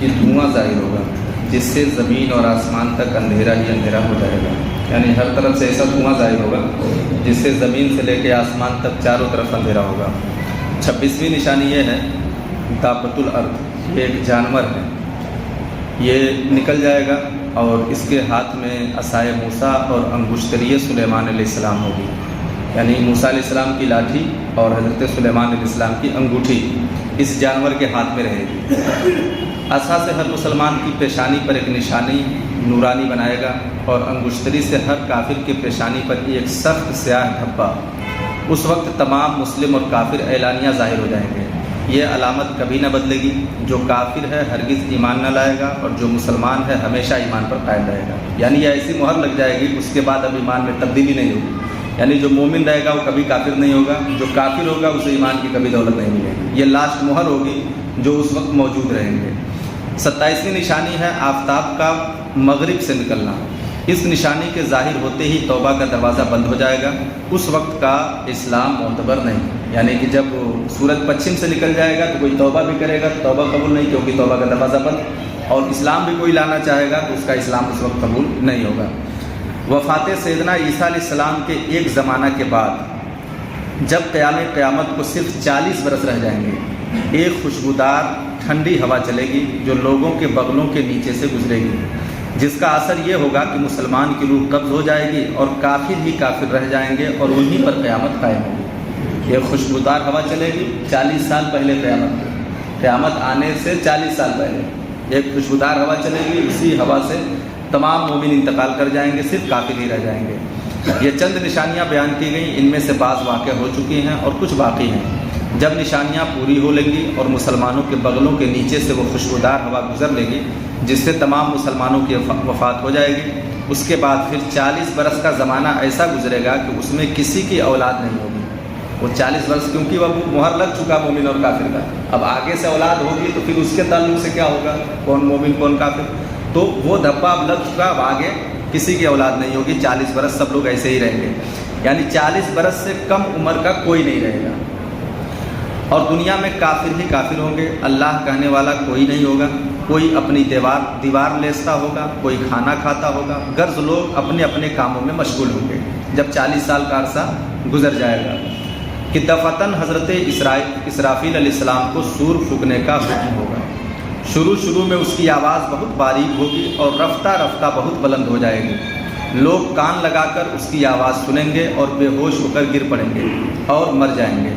کہ دھواں ظاہر ہوگا جس سے زمین اور آسمان تک اندھیرا ہی اندھیرا ہو جائے گا، یعنی ہر طرف سے ایسا دھواں ظاہر ہوگا جس سے زمین سے لے کے آسمان تک چاروں طرف اندھیرا ہوگا۔ 26ویں نشانی یہ ہے دابۃ الارض، یہ ایک جانور ہے، یہ نکل جائے گا اور اس کے ہاتھ میں عصائے موسیٰ اور انگشتری سلیمان علیہ السلام ہوگی، یعنی موسیٰ علیہ السلام کی لاٹھی اور حضرت سلیمان علیہ السلام کی انگوٹھی اس جانور کے ہاتھ میں رہے گی۔ عصا سے ہر مسلمان کی پیشانی پر ایک نشانی نورانی بنائے گا اور انگشتری سے ہر کافر کی پیشانی پر ایک سخت سیاہ دھبا۔ اس وقت تمام مسلم اور کافر اعلانیہ ظاہر ہو جائیں گے۔ یہ علامت کبھی نہ بدلے گی، جو کافر ہے ہرگز ایمان نہ لائے گا اور جو مسلمان ہے ہمیشہ ایمان پر قائم رہے گا، یعنی یہ ایسی مہر لگ جائے گی اس کے بعد اب ایمان میں تبدیلی نہیں ہوگی، یعنی جو مومن رہے گا وہ کبھی کافر نہیں ہوگا، جو کافر ہوگا اسے ایمان کی کبھی دولت نہیں ملے گی۔ یہ لاسٹ مہر ہوگی جو اس وقت موجود رہیں گے۔ 27ویں نشانی ہے آفتاب کا مغرب سے نکلنا۔ اس نشانی کے ظاہر ہوتے ہی توبہ کا دروازہ بند ہو جائے گا، اس وقت کا اسلام معتبر نہیں، یعنی کہ جب سورج پچھم سے نکل جائے گا تو کوئی توبہ بھی کرے گا، توبہ قبول نہیں، کیونکہ توبہ کا دروازہ بند، اور اسلام بھی کوئی لانا چاہے گا تو اس کا اسلام اس وقت قبول نہیں ہوگا۔ وفات سیدنا عیسیٰ علیہ السلام کے ایک زمانہ کے بعد جب قیامت کو صرف 40 برس رہ جائیں گے، ایک خوشبودار ٹھنڈی ہوا چلے گی جو لوگوں کے بغلوں کے نیچے سے گزرے گی، جس کا اثر یہ ہوگا کہ مسلمان کی روح قبض ہو جائے گی اور کافر ہی کافر رہ جائیں گے اور انہی پر قیامت قائم ہوگی۔ یہ خوشبودار ہوا چلے گی 40 سال پہلے قیامت آنے سے 40 سال پہلے ایک خوشبودار ہوا چلے گی، اسی ہوا سے تمام مومن انتقال کر جائیں گے، صرف کافر ہی رہ جائیں گے۔ یہ چند نشانیاں بیان کی گئیں، ان میں سے بعض واقع ہو چکی ہیں اور کچھ باقی ہیں۔ جب نشانیاں پوری ہو لیں گی اور مسلمانوں کے بغلوں کے نیچے سے وہ خوشبودار ہوا گزر لے گی جس سے تمام مسلمانوں کی وفات ہو جائے گی، اس کے بعد پھر 40 برس کا زمانہ ایسا گزرے گا کہ اس میں کسی کی اولاد نہیں ہوگی۔ وہ 40 برس کیونکہ وہ مہر لگ چکا مومن اور کافر کا، اب آگے سے اولاد ہوگی تو پھر اس کے تعلق سے کیا ہوگا، کون مومن کون کافر، تو وہ دھبا اب لگ چکا، اب آگے کسی کی اولاد نہیں ہوگی، 40 برس سب لوگ ایسے ہی رہیں گے، یعنی 40 برس سے کم عمر کا کوئی نہیں رہے گا، اور دنیا میں کافر ہی کافر ہوں گے، اللہ کہنے والا کوئی نہیں ہوگا، کوئی اپنی دیوار لیستا ہوگا، کوئی کھانا کھاتا ہوگا، غرض لوگ اپنے اپنے کاموں میں مشغول ہوں گے جب 40 سال کا عرصہ گزر جائے گا کہ دفعتاً حضرت اسرافیل علیہ السلام کو سور پھونکنے کا حکم ہوگا۔ شروع میں اس کی آواز بہت باریک ہوگی اور رفتہ رفتہ بہت بلند ہو جائے گی، لوگ کان لگا کر اس کی آواز سنیں گے اور بے ہوش ہو کر گر پڑیں گے اور مر جائیں گے۔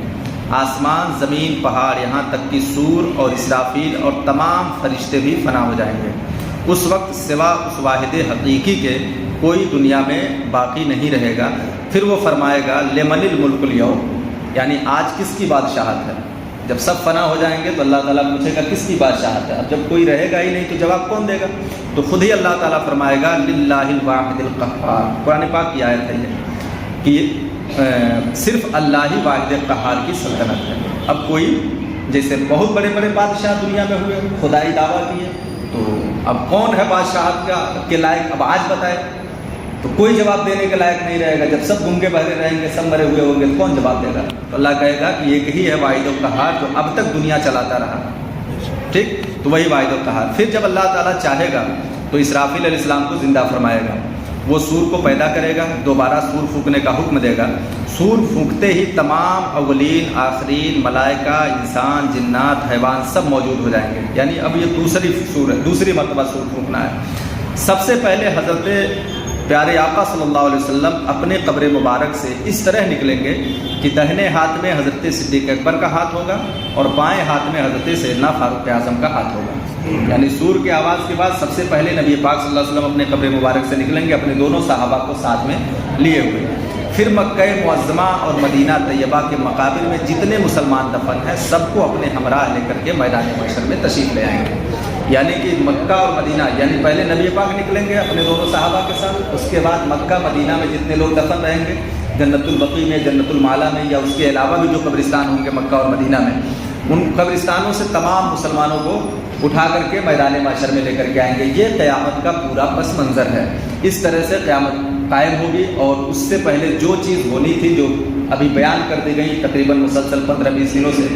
آسمان، زمین، پہاڑ، یہاں تک کہ سور اور اسرافیل اور تمام فرشتے بھی فنا ہو جائیں گے۔ اس وقت سوا اس واحد حقیقی کے کوئی دنیا میں باقی نہیں رہے گا۔ پھر وہ فرمائے گا لمن الملک اليوم، یعنی آج کس کی بادشاہت ہے۔ جب سب فنا ہو جائیں گے تو اللہ تعالیٰ پوچھے گا کس کی بادشاہت ہے، اب جب کوئی رہے گا ہی نہیں تو جواب کون دے گا، تو خود ہی اللہ تعالیٰ فرمائے گا للہ الواحد القہار۔ قرآن پاک کی آیت ہے یہ کہ صرف اللہ ہی واحد قہار کی سلطنت ہے۔ اب کوئی جیسے بہت بڑے بڑے بادشاہ دنیا میں ہوئے، خدائی دعویٰ کیے، تو اب کون ہے بادشاہت کے لائق، اب آج بتائے، تو کوئی جواب دینے کے لائق نہیں رہے گا۔ جب سب گنگے بہرے رہیں گے، سب مرے ہوئے ہوں گے، تو کون جواب دے گا؟ تو اللہ کہے گا کہ ایک ہی ہے واحد القہار جو اب تک دنیا چلاتا رہا، ٹھیک، تو وہی واحد القہار۔ پھر جب اللہ تعالیٰ چاہے گا تو اسرافیل علیہ السلام کو زندہ فرمائے گا، وہ سور کو پیدا کرے گا، دوبارہ سور پھونکنے کا حکم دے گا۔ سور پھونکتے ہی تمام اولین، آخرین، ملائکہ، انسان، جنات، حیوان سب موجود ہو جائیں گے، یعنی اب یہ دوسری مرتبہ سور پھونکنا ہے۔ سب سے پہلے حضرت پیارے آقا صلی اللہ علیہ وسلم اپنے قبر مبارک سے اس طرح نکلیں گے کہ دہنے ہاتھ میں حضرت صدیق اکبر کا ہاتھ ہوگا اور بائیں ہاتھ میں حضرت سیدنا فاروق اعظم کا ہاتھ ہوگا، یعنی سور کی آواز کے بعد سب سے پہلے نبی پاک صلی اللہ علیہ وسلم اپنے قبر مبارک سے نکلیں گے اپنے دونوں صحابہ کو ساتھ میں لیے ہوئے۔ پھر مکہ معظمہ اور مدینہ طیبہ کے مقابر میں جتنے مسلمان دفن ہیں سب کو اپنے ہمراہ لے کر کے میدان محشر میں تشریف لے آئیں گے، یعنی کہ مکہ اور مدینہ، یعنی پہلے نبی پاک نکلیں گے اپنے دونوں صحابہ کے ساتھ، اس کے بعد مکہ مدینہ میں جتنے لوگ دفن رہیں گے، جنت البقیع میں، جنت المعلا میں، یا اس کے علاوہ بھی جو قبرستان ہوں گے مکہ اور مدینہ میں، ان قبرستانوں سے تمام مسلمانوں کو اٹھا کر کے میدان محشر میں لے کر کے آئیں گے۔ یہ قیامت کا پورا پس منظر ہے۔ اس طرح سے قیامت قائم ہوگی، اور اس سے پہلے جو چیز ہونی تھی، جو ابھی بیان کر دی گئی تقریباً مسلسل 15-20 دنوں سے،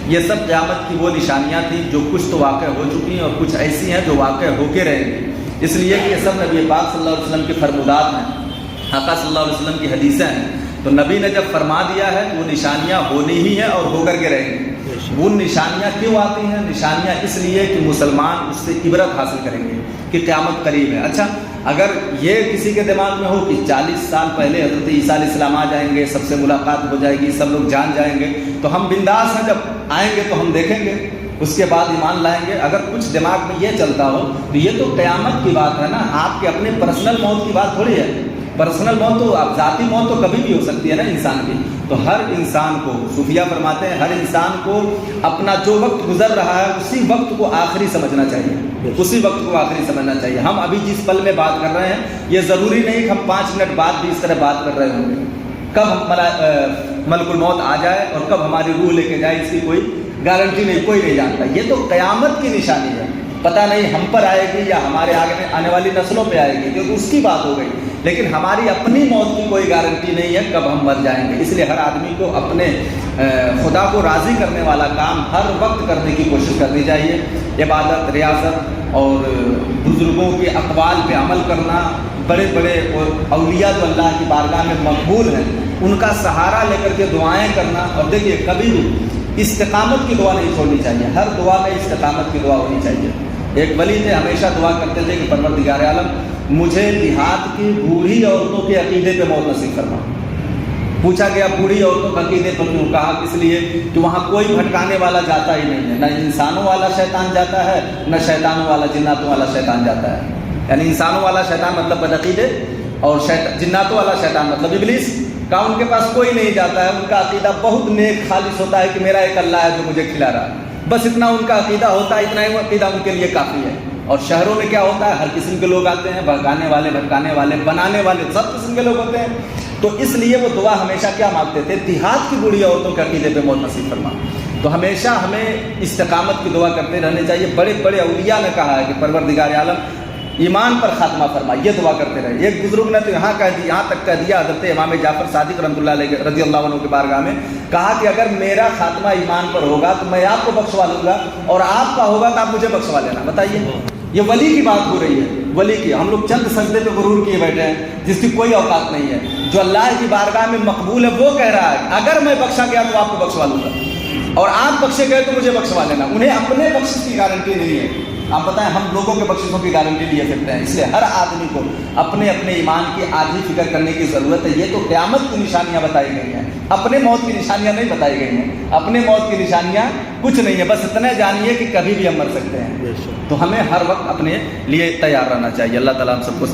یہ سب قیامت کی وہ نشانیاں تھیں جو کچھ تو واقع ہو چکی ہیں اور کچھ ایسی ہیں جو واقع ہو کے رہیں گی، اس لیے کہ یہ سب نبی پاک صلی اللہ علیہ وسلم کے فرمودات ہیں، آقا صلی اللہ علیہ وسلم کی حدیثیں ہیں، تو نبی نے جب فرما دیا ہے تو وہ نشانیاں ہونی ہی ہیں اور ہو کر کے رہیں گی۔ وہ نشانیاں کیوں آتی ہیں؟ نشانیاں اس لیے کہ مسلمان اس سے عبرت حاصل کریں گے کہ قیامت قریب ہے۔ اچھا، اگر یہ کسی کے دماغ میں ہو کہ 40 سال پہلے حضرت عیسیٰ علیہ السلام آ جائیں گے، سب سے ملاقات ہو جائے گی، سب لوگ جان جائیں گے، تو ہم بنداس ہیں، جب آئیں گے تو ہم دیکھیں گے، اس کے بعد ایمان لائیں گے، اگر کچھ دماغ میں یہ چلتا ہو تو یہ تو قیامت کی بات ہے نا، آپ کے اپنے پرسنل موت کی بات تھوڑی ہے۔ پرسنل موت تو آپ ذاتی موت تو کبھی بھی ہو سکتی ہے نا انسان کی، تو ہر انسان کو، صوفیہ فرماتے ہیں ہر انسان کو اپنا جو وقت گزر رہا ہے اسی وقت کو آخری سمجھنا چاہیے، اسی وقت کو آخری سمجھنا چاہیے۔ ہم ابھی جس پل میں بات کر رہے ہیں یہ ضروری نہیں کہ ہم 5 منٹ بعد بھی اس طرح بات کر رہے ہوں گے، کب ملک الموت آ جائے اور کب ہماری روح لے کے جائے اس کی کوئی گارنٹی نہیں، کوئی نہیں جانتا۔ یہ تو قیامت کی نشانی ہے، پتہ نہیں ہم پر آئے گی یا ہمارے آگے آنے والی نسلوں پہ آئے گی، کیونکہ اس کی بات ہو گئی، لیکن ہماری اپنی موت کی کوئی گارنٹی نہیں ہے کب ہم مر جائیں گے۔ اس لیے ہر آدمی کو اپنے خدا کو راضی کرنے والا کام ہر وقت کرنے کی کوشش کرنی چاہیے، عبادت، ریاضت اور بزرگوں کے اقوال پہ عمل کرنا، بڑے بڑے اولیاء جو اللہ کی بارگاہ میں مقبول ہیں ان کا سہارا لے کر کے دعائیں کرنا، اور دیکھیے کبھی بھی استقامت کی دعا نہیں چھوڑنی چاہیے، ہر دعا میں استقامت کی دعا ہونی چاہیے۔ ایک ولی تھے، ہمیشہ دعا کرتے تھے کہ پروردگار عالم مجھے دیہات کی بوڑھی عورتوں کے عقیدے پہ موت نصیب فرما۔ پوچھا گیا بوڑھی عورتوں کے عقیدے پر کیوں؟ کہا اس لیے کہ وہاں کوئی بھٹکانے والا جاتا ہی نہیں ہے، نہ انسانوں والا شیطان جاتا ہے نہ شیطانوں والا جناتوں والا شیطان جاتا ہے، یعنی انسانوں والا شیطان مطلب بدعقیدے اور جناتوں والا شیطان مطلب ابلیس کا ان کے پاس کوئی نہیں جاتا ہے، ان کا عقیدہ بہت نیک خالص ہوتا ہے کہ میرا ایک اللہ ہے جو مجھے کھلا رہا ہے، بس اتنا ان کا عقیدہ ہوتا ہے، اتنا ہی وہ عقیدہ ان کے لیے کافی ہے۔ اور شہروں میں کیا ہوتا ہے؟ ہر قسم کے لوگ آتے ہیں، بھگانے والے، بھٹکانے والے، بنانے والے، سب قسم کے لوگ ہوتے ہیں، تو اس لیے وہ دعا ہمیشہ کیا مانگتے تھے؟ دیہات کی بوڑھی عورتوں کے عقیدے پہ موت نصیب فرما۔ تو ہمیشہ ہمیں استقامت کی دعا کرتے رہنے چاہیے۔ بڑے بڑے اولیاء نے کہا ہے کہ پروردگار عالم ایمان پر خاتمہ فرما، یہ دعا کرتے رہے۔ ایک بزرگ نے تو یہاں تک کہہ دیا، حضرت امام جعفر صادق رحمۃ اللہ علیہ رضی اللہ عنہ کے بارگاہ میں، کہا کہ اگر میرا خاتمہ ایمان پر ہوگا تو میں آپ کو بخشوا لوں گا، اور آپ کا ہوگا تو آپ مجھے بخشوا لینا۔ بتائیے، یہ ولی کی بات ہو رہی ہے، ولی کی۔ ہم لوگ چند سجدے پہ غرور کیے بیٹھے ہیں جس کی کوئی اوقات نہیں ہے۔ جو اللہ کی بارگاہ میں مقبول ہے وہ کہہ رہا ہے اگر میں بخشا گیا تو آپ کو بخشوا لوں گا، اور آپ بخشے گئے تو مجھے بخشوا لینا۔ انہیں اپنے بخشش کی گارنٹی نہیں ہے، آپ بتائیں ہم لوگوں کے بخششوں کی گارنٹی لیے پھرتے ہیں۔ اس لیے ہر آدمی کو اپنے اپنے ایمان کی آجی فکر کرنے کی ضرورت ہے۔ یہ تو قیامت کی نشانیاں بتائی گئی ہیں، اپنے موت کی نشانیاں نہیں بتائی گئی ہیں۔ اپنے موت کی نشانیاں کچھ نہیں ہے، بس اتنا جانیے کہ کبھی بھی ہم مر سکتے ہیں، تو ہمیں ہر وقت اپنے لیے تیار رہنا چاہیے۔ اللہ تعالیٰ ہم سب کو